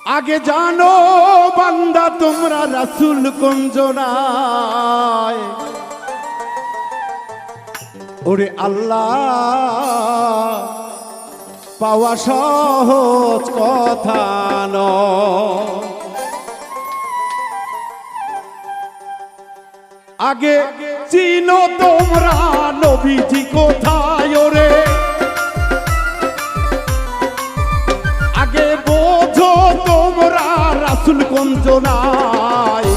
আগে জানো বান্দা তোমরা রাসূল কুঞ্জনায় ওরে আল্লাহ পাওয়া সহজ কথা নয়। আগে চিনো তোমরা নবীজি কোথায় ওরে, আগে বোঝো তোমরা রাসূল কুঞ্জনায়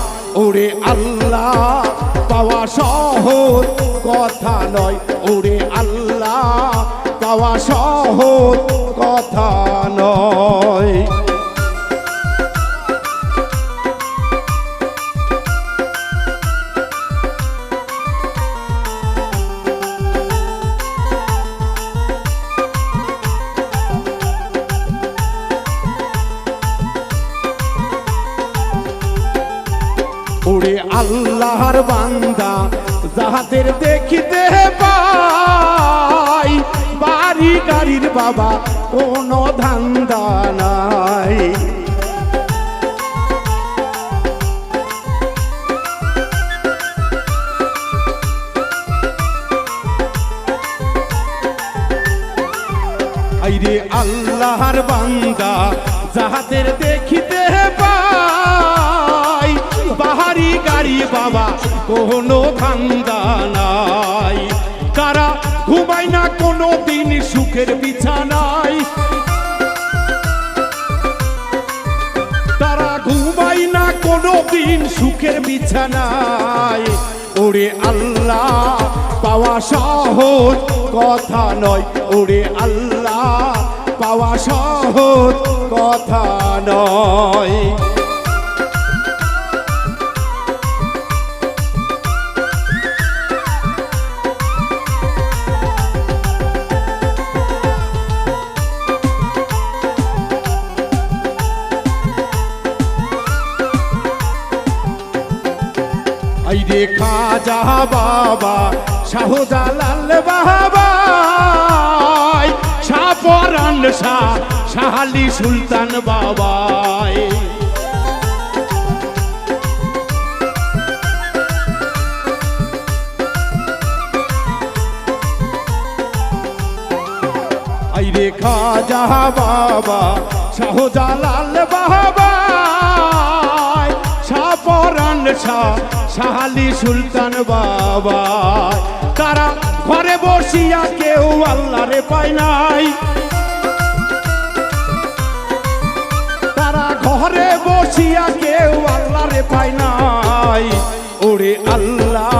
ওরে আল্লাহ পাওয়া সহজ কথা নয়, ওরে আল্লাহ পাওয়া সহজ কথা নয়। ওরে আল্লাহর বান্দা যাহাদের দেখিতে পাই, বাড়ি গাড়ির বাবা কোনো ধান্দা নাই। আইরে আল্লাহর বান্দা যাহাদের দেখিতে পাই, বাহারি গাড়ি বাবা কোনো ধান্দা নাই। তারা ঘুমায় না কোনো দিন সুখের বিছানায়, তারা ঘুমায় না কোনো দিন সুখের বিছানায়। ওরে আল্লাহ পাওয়া সহজ কথা নয়, ওরে আল্লাহ পাওয়া সহজ কথা নয়। আইরে খাজা বাবা শাহজালাল বাবা, শাহপরান শাহ শাহালি সুলতান বাবা। আইরে খাজা বাবা শাহজালাল বাবা, শাহপরান শাহ শাহালি সুলতান বাবা। তারা ঘরে বসিয়া কেউ আল্লাহরে পায় নাই, তারা ঘরে বসিয়া কেউ আল্লাহরে পায় নাই। ওরে আল্লাহ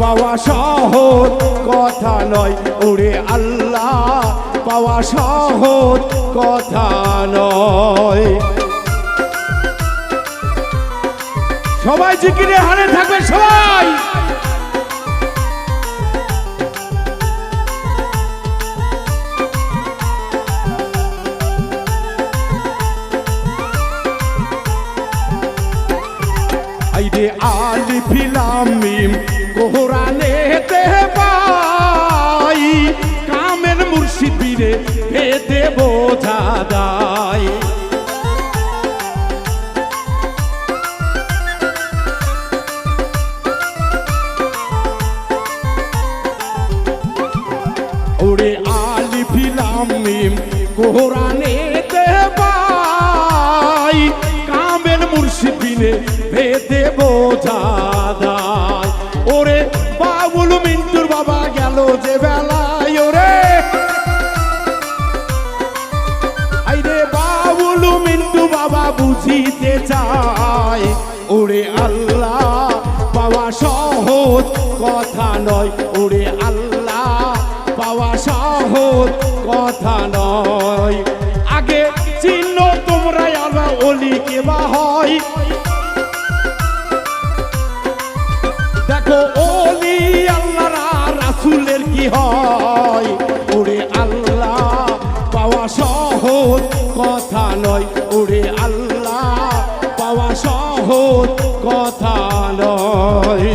পাওয়া সহজ কথা নয়, ওরে আল্লাহ পাওয়া সহজ কথা নয়। সবাই জিকিরে হারে থাকবে সবাই। আইরে আলিফ লাম মিম কোরআনেতে পাই, কামেল মুর্শিদ বীরে ভেদে বোঝা যায়। ওরে আলিফ লাম মিম কোরআনেতে পাই, কামেল মুর্শিদ বিনে ভেদে বোঝা যায়। ওরে বাবুল মিন্টুর বাবা গেল যে বেলায়, ওরে আইরে বাবুল মিন্টু বাবা বুঝিতে চায়। ওরে আল্লাহ পাওয়া সহজ কথা নয়, ওরে আল্লাহ পাওয়া সহজ কথা নয়। আগে চিহ্ন তোমরা আল্লাহ ওলি কেবা হয়, দেখো ওলি আল্লাহরা রাসূলের কি হয়। ওরে আল্লাহ পাওয়া সহজ কথা নয়, ওরে আল্লাহ পাওয়া সহজ কথা নয়।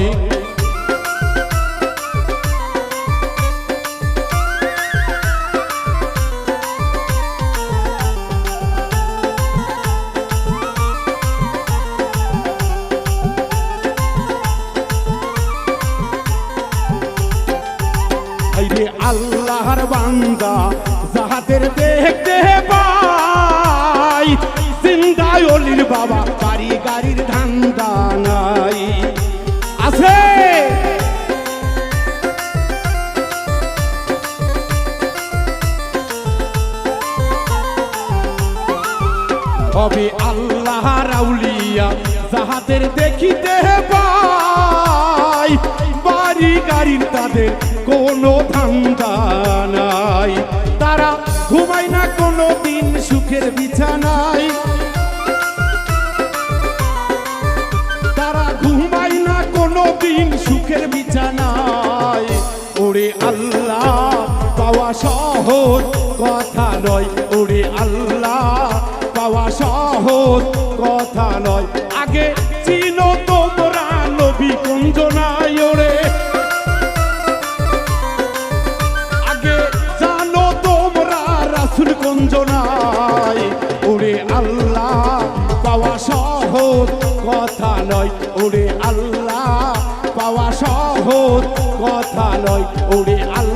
বান্দা যাহাদের দেখতে পাই জিন্দায় অলির বাবা বাড়ি গাড়ির ধান্দা নাই আছে হবে আল্লাহ রাউলিয়া যাহাদের দেখিতে পাই বাড়ি গাড়ির তাদের কোনো ধান্দা নাই তারা ঘুমায় না কোনো দিন সুখের বিছানায় তারা ঘুমায় না কোনো দিন সুখের বিছানায় ওরে আল্লাহ পাওয়া সহজ কথা নয় ওরে আল্লাহ পাওয়া সহজ কথা নয় আগে চিনো তোমরা নবী কুঞ্জনায় ওরে আগে জানো তোমরা রাসূল কুঞ্জনায় ওরে আল্লাহ পাওয়া সহজ কথা নয় ওরে আল্লাহ পাওয়া সহজ কথা নয় ওরে আল্লাহ